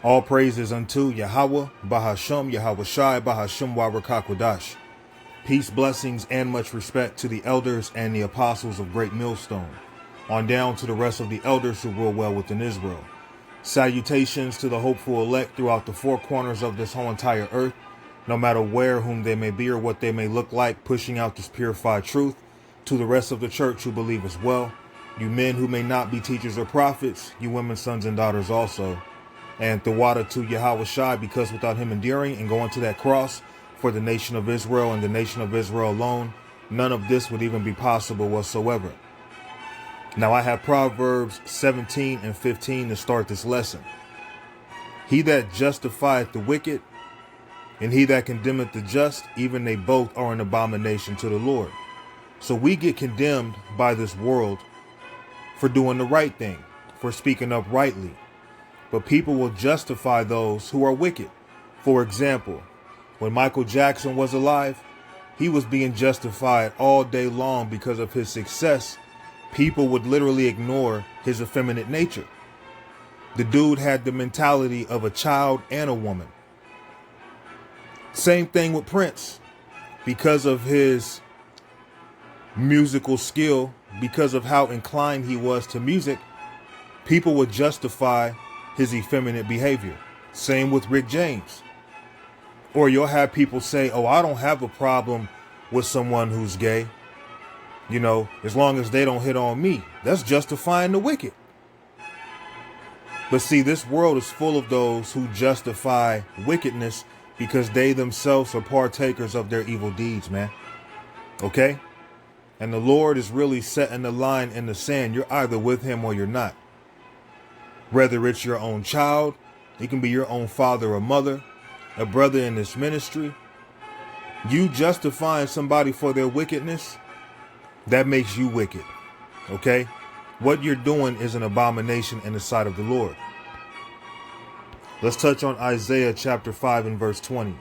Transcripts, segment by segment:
All praises unto Yahweh, Bahasham, Yahweh Shai, Bahasham Wawakakwadash. Peace, blessings, and much respect to the elders and the apostles of Great Millstone, on down to the rest of the elders who rule well within Israel. Salutations to the hopeful elect throughout the four corners of this whole entire earth, no matter where, whom they may be, or what they may look like, pushing out this purified truth. To the rest of the church who believe as well, you men who may not be teachers or prophets, you women, sons, and daughters also. And the water to Yahweh Shai, because without him enduring and going to that cross for the nation of Israel and the nation of Israel alone, none of this would even be possible whatsoever. Now I have Proverbs 17 and 15 to start this lesson. He that justifieth the wicked and he that condemneth the just, even they both are an abomination to the Lord. So we get condemned by this world for doing the right thing, for speaking up rightly. But people will justify those who are wicked. For example, when Michael Jackson was alive, he was being justified all day long because of his success. People would literally ignore his effeminate nature. The dude had the mentality of a child and a woman. Same thing with Prince. Because of his musical skill, because of how inclined he was to music, people would justify his effeminate behavior. Same with Rick James. Or you'll have people say, oh, I don't have a problem with someone who's gay, you know, as long as they don't hit on me. That's justifying the wicked. But see, this world is full of those who justify wickedness because they themselves are partakers of their evil deeds, man. Okay? And the Lord is really setting the line in the sand. You're either with him or you're not. Whether it's your own child, it can be your own father or mother, a brother in this ministry. You justifying somebody for their wickedness, that makes you wicked. Okay? What you're doing is an abomination in the sight of the Lord. Let's touch on Isaiah chapter 5 and verse 20.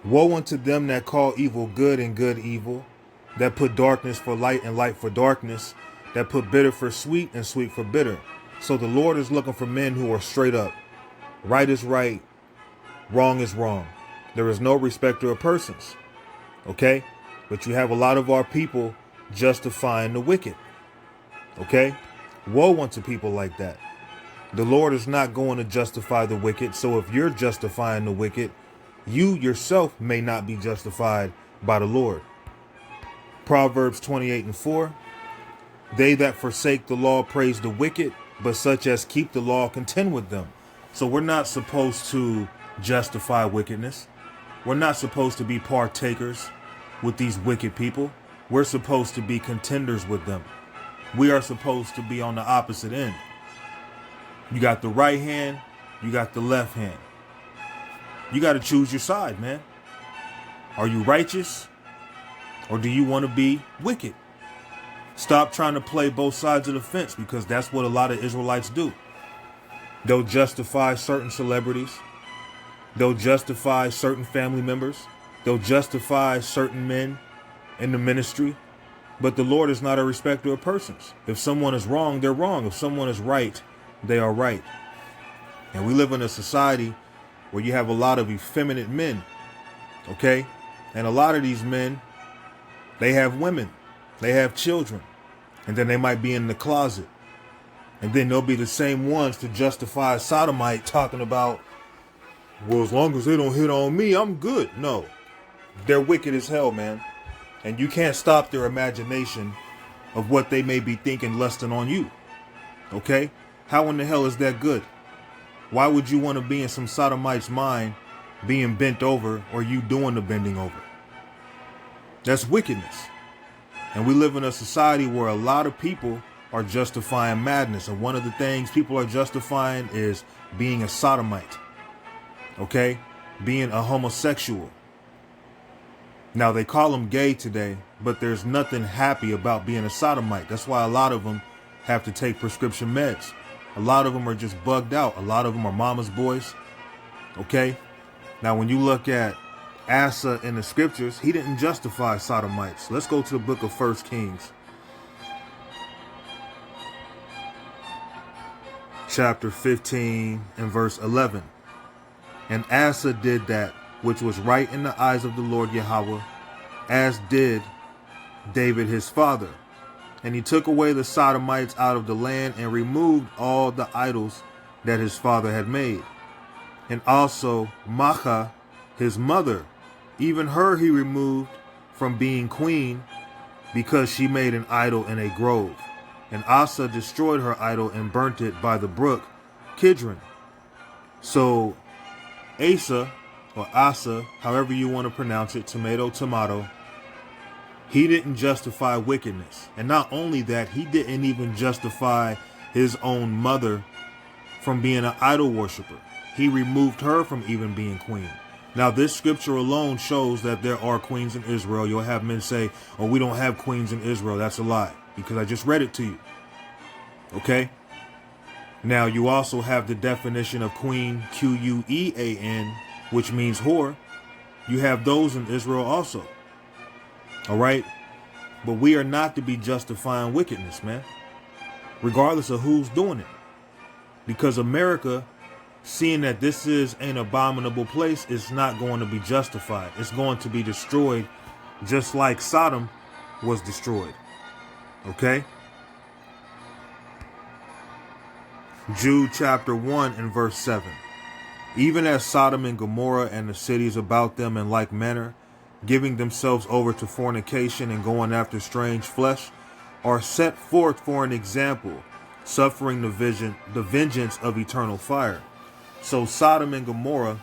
Woe unto them that call evil good and good evil, that put darkness for light and light for darkness, that put bitter for sweet and sweet for bitter. So the Lord is looking for men who are straight up. Right is right. Wrong is wrong. There is no respecter of persons. Okay? But you have a lot of our people justifying the wicked. Okay? Woe unto people like that. The Lord is not going to justify the wicked. So if you're justifying the wicked, you yourself may not be justified by the Lord. Proverbs 28 and 4. They that forsake the law praise the wicked, but such as keep the law contend with them. So we're not supposed to justify wickedness. We're not supposed to be partakers with these wicked people. We're supposed to be contenders with them. We are supposed to be on the opposite end. You got the right hand, you got the left hand. You got to choose your side, man. Are you righteous or do you want to be wicked? Stop trying to play both sides of the fence, because that's what a lot of Israelites do. They'll justify certain celebrities. They'll justify certain family members. They'll justify certain men in the ministry. But the Lord is not a respecter of persons. If someone is wrong, they're wrong. If someone is right, they are right. And we live in a society where you have a lot of effeminate men. Okay? And a lot of these men, they have women. They have children, and then they might be in the closet. And then they'll be the same ones to justify a sodomite talking about, well, as long as they don't hit on me, I'm good. No, they're wicked as hell, man. And you can't stop their imagination of what they may be thinking lusting on you. Okay? How in the hell is that good? Why would you want to be in some sodomite's mind being bent over or you doing the bending over? That's wickedness. And we live in a society where a lot of people are justifying madness. And one of the things people are justifying is being a sodomite. Okay? Being a homosexual. Now, they call them gay today, but there's nothing happy about being a sodomite. That's why a lot of them have to take prescription meds. A lot of them are just bugged out. A lot of them are mama's boys. Okay? Now, when you look at Asa in the scriptures, he didn't justify sodomites. Let's go to the book of 1 Kings. Chapter 15 and verse 11. And Asa did that which was right in the eyes of the Lord Yahweh, as did David his father. And he took away the Sodomites out of the land and removed all the idols that his father had made. And also Maachah, his mother, even her he removed from being queen, because she made an idol in a grove. And Asa destroyed her idol and burnt it by the brook Kidron. So Asa, or Asa, however you want to pronounce it, tomato, tomato, he didn't justify wickedness. And not only that, he didn't even justify his own mother from being an idol worshiper. He removed her from even being queen. Now, this scripture alone shows that there are queens in Israel. You'll have men say, oh, we don't have queens in Israel. That's a lie, because I just read it to you. Okay? Now, you also have the definition of queen, Quean, which means whore. You have those in Israel also. All right? But we are not to be justifying wickedness, man, regardless of who's doing it. Because America, seeing that this is an abominable place, is not going to be justified. It's going to be destroyed just like Sodom was destroyed. Okay? Jude chapter 1 and verse 7. Even as Sodom and Gomorrah and the cities about them in like manner, giving themselves over to fornication and going after strange flesh, are set forth for an example, suffering the vengeance of eternal fire. So Sodom and Gomorrah,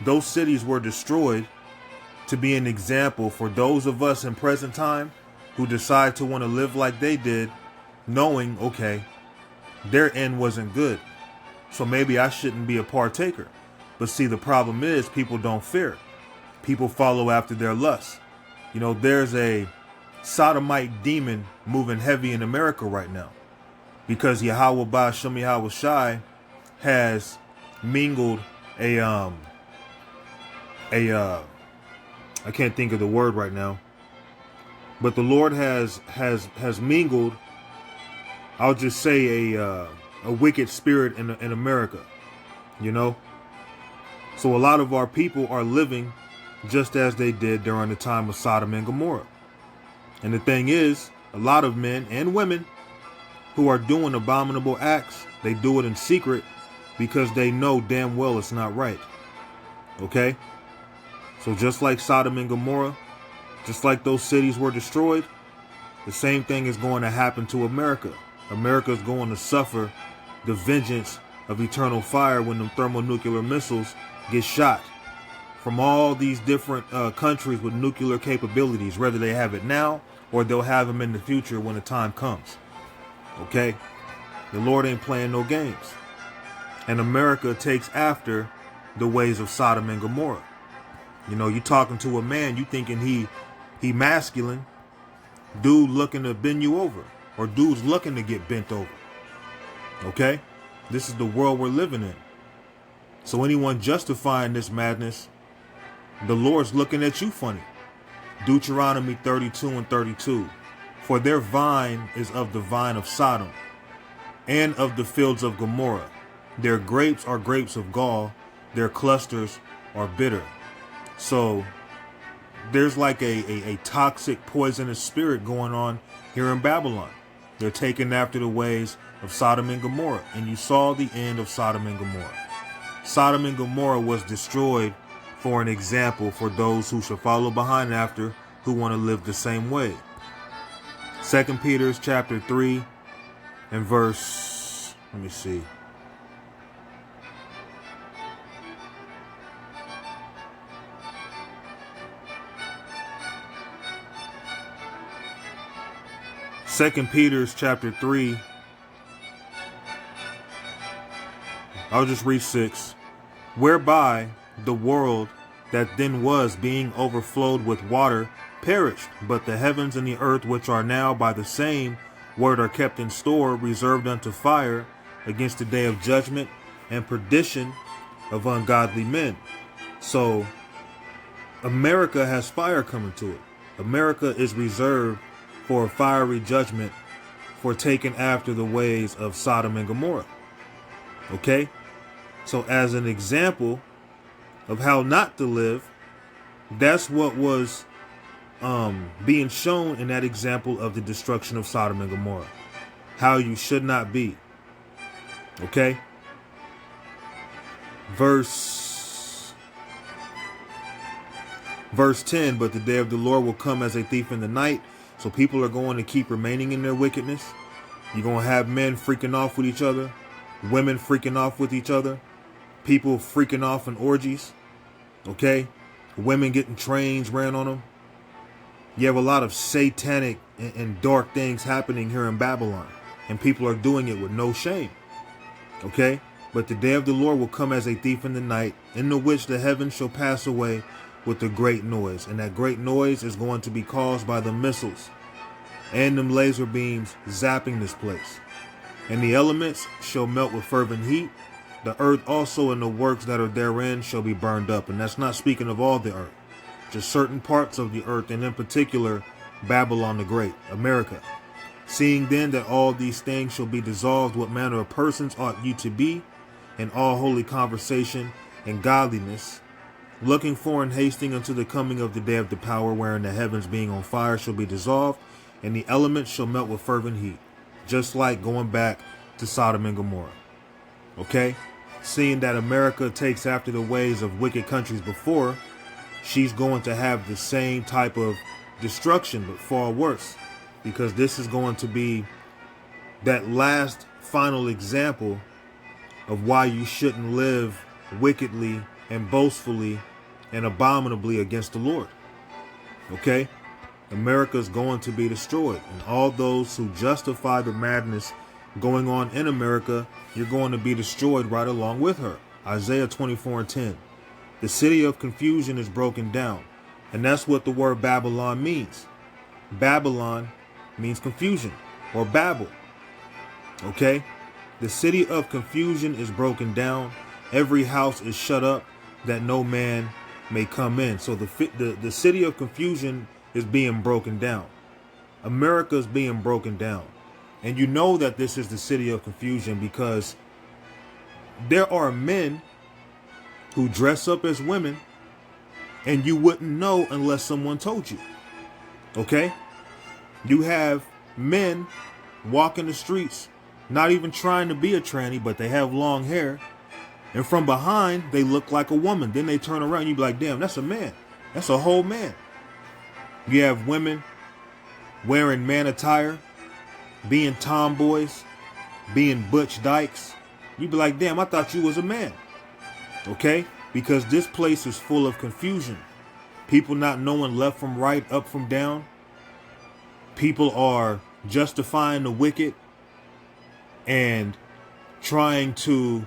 those cities were destroyed to be an example for those of us in present time who decide to want to live like they did, knowing, okay, their end wasn't good. So maybe I shouldn't be a partaker. But see, the problem is people don't fear. People follow after their lusts. You know, there's a sodomite demon moving heavy in America right now, because Yahweh Ba'Shem Yahweh Shai has mingled I can't think of the word right now, but the Lord has mingled, I'll just say a wicked spirit in America, you know. So a lot of our people are living just as they did during the time of Sodom and Gomorrah. And the thing is, a lot of men and women who are doing abominable acts, they do it in secret because they know damn well it's not right. Okay? So just like Sodom and Gomorrah, just like those cities were destroyed, the same thing is going to happen to America. America is going to suffer the vengeance of eternal fire when them thermonuclear missiles get shot from all these different countries with nuclear capabilities, whether they have it now or they'll have them in the future when the time comes. Okay? The Lord ain't playing no games. And America takes after the ways of Sodom and Gomorrah. You know, you talking to a man, you thinking he masculine, dude looking to bend you over, or dude's looking to get bent over. Okay? This is the world we're living in. So anyone justifying this madness, the Lord's looking at you funny. Deuteronomy 32 and 32. For their vine is of the vine of Sodom, and of the fields of Gomorrah. Their grapes are grapes of gall, their clusters are bitter. So there's like a toxic, poisonous spirit going on here in Babylon. They're taking after the ways of Sodom and Gomorrah. And you saw the end of Sodom and Gomorrah. Sodom and Gomorrah was destroyed for an example for those who shall follow behind after, who want to live the same way. 2 Peter chapter 3 and verse, let me see. Second Peter chapter 3, I'll just read 6. Whereby the world that then was, being overflowed with water, perished, but the heavens and the earth, which are now by the same word are kept in store, reserved unto fire against the day of judgment and perdition of ungodly men. So America has fire coming to it. America is reserved for a fiery judgment for taking after the ways of Sodom and Gomorrah. Okay? So as an example, of how not to live, that's what was being shown in that example of the destruction of Sodom and Gomorrah. How you should not be. Okay? Verse 10, but the day of the Lord will come as a thief in the night. So people are going to keep remaining in their wickedness. You're going to have men freaking off with each other, women freaking off with each other, people freaking off in orgies. Okay? Women getting trains ran on them. You have a lot of satanic and dark things happening here in Babylon, and people are doing it with no shame. Okay? But the day of the Lord will come as a thief in the night, in the which the heavens shall pass away with a great noise. And that great noise is going to be caused by the missiles and them laser beams zapping this place. And the elements shall melt with fervent heat. The earth also and the works that are therein shall be burned up. And that's not speaking of all the earth, just certain parts of the earth, and in particular, Babylon the Great, America. Seeing then that all these things shall be dissolved, what manner of persons ought you to be in all holy conversation and godliness, looking for and hasting unto the coming of the day of the power, wherein the heavens being on fire shall be dissolved, and the elements shall melt with fervent heat, just like going back to Sodom and Gomorrah. Okay? Seeing that America takes after the ways of wicked countries before, she's going to have the same type of destruction, but far worse, because this is going to be that last final example of why you shouldn't live wickedly and boastfully and abominably against the Lord. Okay? America is going to be destroyed, and all those who justify the madness going on in America, you're going to be destroyed right along with her. Isaiah 24:10. The city of confusion is broken down. And that's what the word Babylon means. Babylon means confusion, or Babel. Okay? The city of confusion is broken down. Every house is shut up that no man may come in. So the city of confusion is being broken down. America is being broken down. And you know that this is the city of confusion because there are men who dress up as women, and you wouldn't know unless someone told you. Okay? You have men walking the streets, not even trying to be a tranny, but they have long hair, and from behind they look like a woman. Then they turn around and you be like, damn, that's a man. That's a whole man. You have women wearing man attire, being tomboys, being butch dykes. You be like, damn, I thought you was a man. Okay? Because this place is full of confusion. People not knowing left from right, up from down. People are justifying the wicked and trying to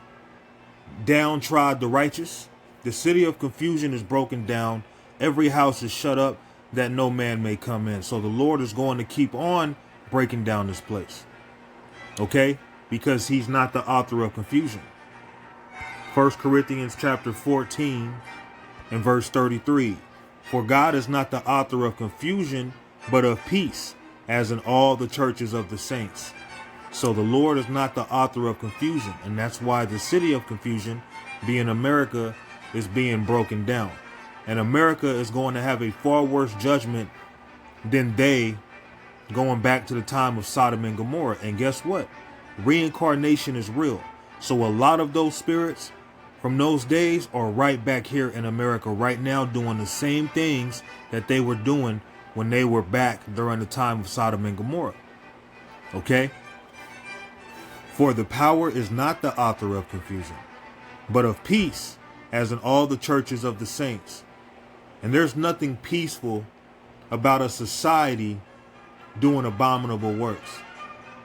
downtrod the righteous. The city of confusion is broken down. Every house is shut up that no man may come in. So the Lord is going to keep on breaking down this place. Okay? Because he's not the author of confusion. 1 Corinthians chapter 14 and verse 33. For God is not the author of confusion, but of peace, as in all the churches of the saints. So the Lord is not the author of confusion. And that's why the city of confusion, being America, is being broken down. And America is going to have a far worse judgment than they, going back to the time of Sodom and Gomorrah. And guess what? Reincarnation is real. So a lot of those spirits from those days are right back here in America right now doing the same things that they were doing when they were back during the time of Sodom and Gomorrah. Okay? For the power is not the author of confusion, but of peace, as in all the churches of the saints. And there's nothing peaceful about a society doing abominable works.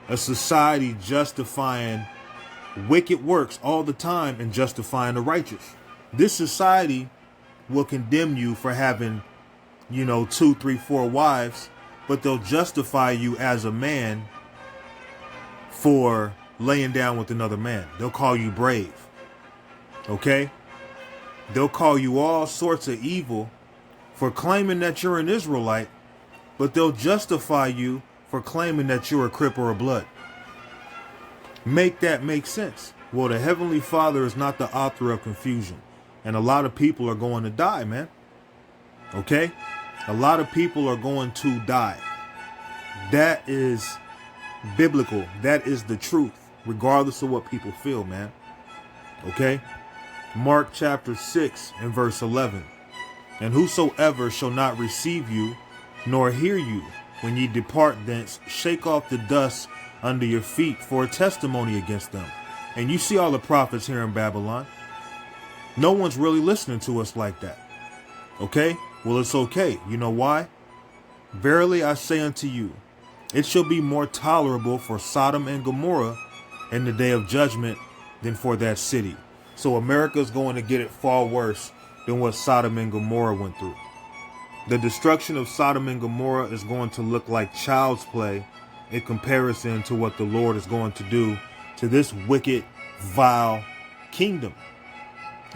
A society justifying wicked works all the time and justifying the righteous. This society will condemn you for having, 2, 3, 4 wives, but they'll justify you as a man for laying down with another man. They'll call you brave. Okay? They'll call you all sorts of evil for claiming that you're an Israelite, but they'll justify you for claiming that you're a Crip or a Blood. Make that make sense. Well, the Heavenly Father is not the author of confusion. And a lot of people are going to die, man. Okay? A lot of people are going to die. That is biblical. That is the truth, regardless of what people feel, man. Okay? Mark chapter 6 and verse 11. And whosoever shall not receive you, nor hear you, when ye depart thence, shake off the dust under your feet for a testimony against them. And you see all the prophets here in Babylon. No one's really listening to us like that. Okay? Well, it's okay. You know why? Verily I say unto you, it shall be more tolerable for Sodom and Gomorrah in the day of judgment than for that city. So America's going to get it far worse than what Sodom and Gomorrah went through. The destruction of Sodom and Gomorrah is going to look like child's play in comparison to what the Lord is going to do to this wicked, vile kingdom.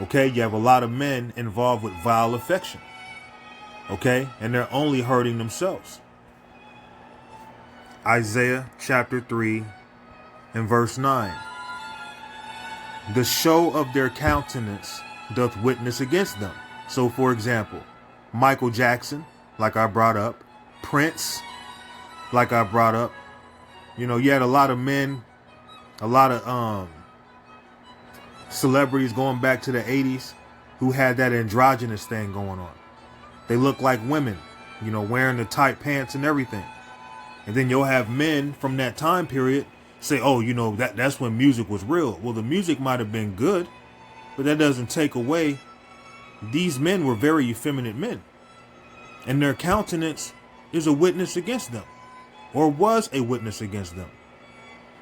Okay, you have a lot of men involved with vile affection. Okay, and they're only hurting themselves. Isaiah chapter 3 and verse 9. The show of their countenance doth witness against them. So, for example, Michael Jackson, like I brought up, Prince, like I brought up. You know, you had a lot of men, a lot of celebrities going back to the 80s who had that androgynous thing going on. They look like women, you know, wearing the tight pants and everything. And then you'll have men from that time period say, oh, you know, that's when music was real. Well, the music might have been good, but that doesn't take away. These men were very effeminate men. And their countenance is a witness against them, or was a witness against them.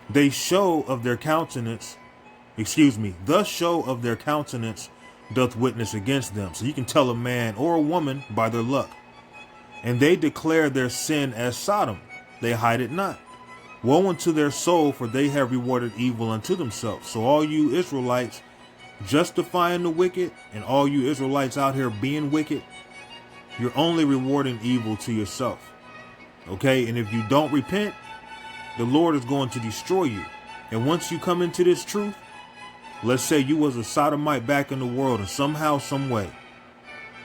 The show of their countenance doth witness against them. So you can tell a man or a woman by their luck. And they declare their sin as Sodom. They hide it not. Woe unto their soul, for they have rewarded evil unto themselves. So all you Israelites justifying the wicked, and all you Israelites out here being wicked, you're only rewarding evil to yourself. Okay? And if you don't repent, the Lord is going to destroy you. And once you come into this truth, let's say you was a sodomite back in the world, and somehow, some way,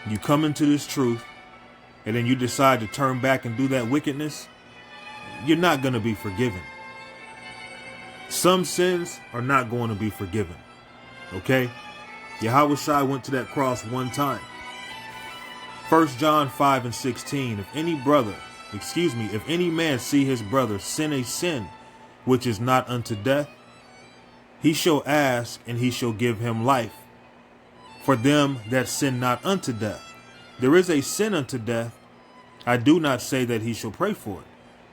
you come into this truth, and then you decide to turn back and do that wickedness, you're not going to be forgiven. Some sins are not going to be forgiven. Okay? Yahushua went to that cross one time. 1 John 5 and 16. If any man see his brother sin a sin which is not unto death, he shall ask, and he shall give him life for them that sin not unto death. There is a sin unto death. I do not say that he shall pray for it.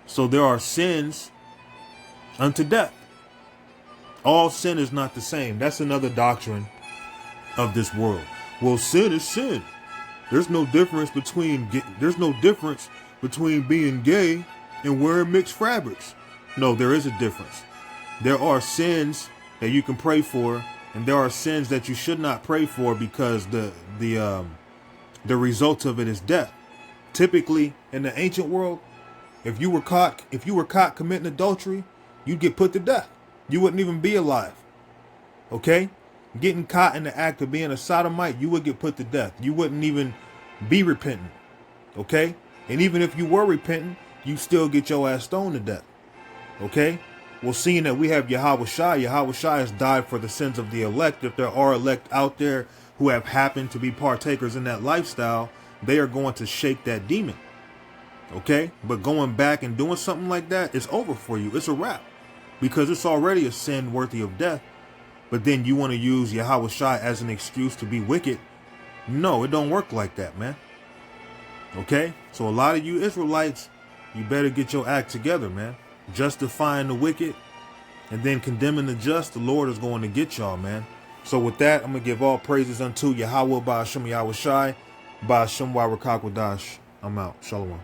So there are sins unto death. All sin is not the same. That's another doctrine of this world. Well, sin is sin. There's no difference between being gay and wearing mixed fabrics. No, there is a difference. There are sins that you can pray for, and there are sins that you should not pray for because the result of it is death. Typically, in the ancient world, if you were caught committing adultery, you'd get put to death. You wouldn't even be alive. Okay? Getting caught in the act of being a sodomite, you would get put to death. You wouldn't even be repentant. Okay? And even if you were repentant, you still get your ass stoned to death. Okay? Well, seeing that we have Yahushua has died for the sins of the elect. If there are elect out there who have happened to be partakers in that lifestyle, they are going to shake that demon. Okay? But going back and doing something like that, it's over for you. It's a wrap. Because it's already a sin worthy of death. But then you want to use Yahushua as an excuse to be wicked. No, it don't work like that, man. Okay? So a lot of you Israelites, you better get your act together, man. Justifying the wicked and then condemning the just, the Lord is going to get y'all, man. So with that, I'm going to give all praises unto Yahweh, Ba'ashem Yahushai, Ba'ashem Wa Rakakwadash. I'm out. Shalom.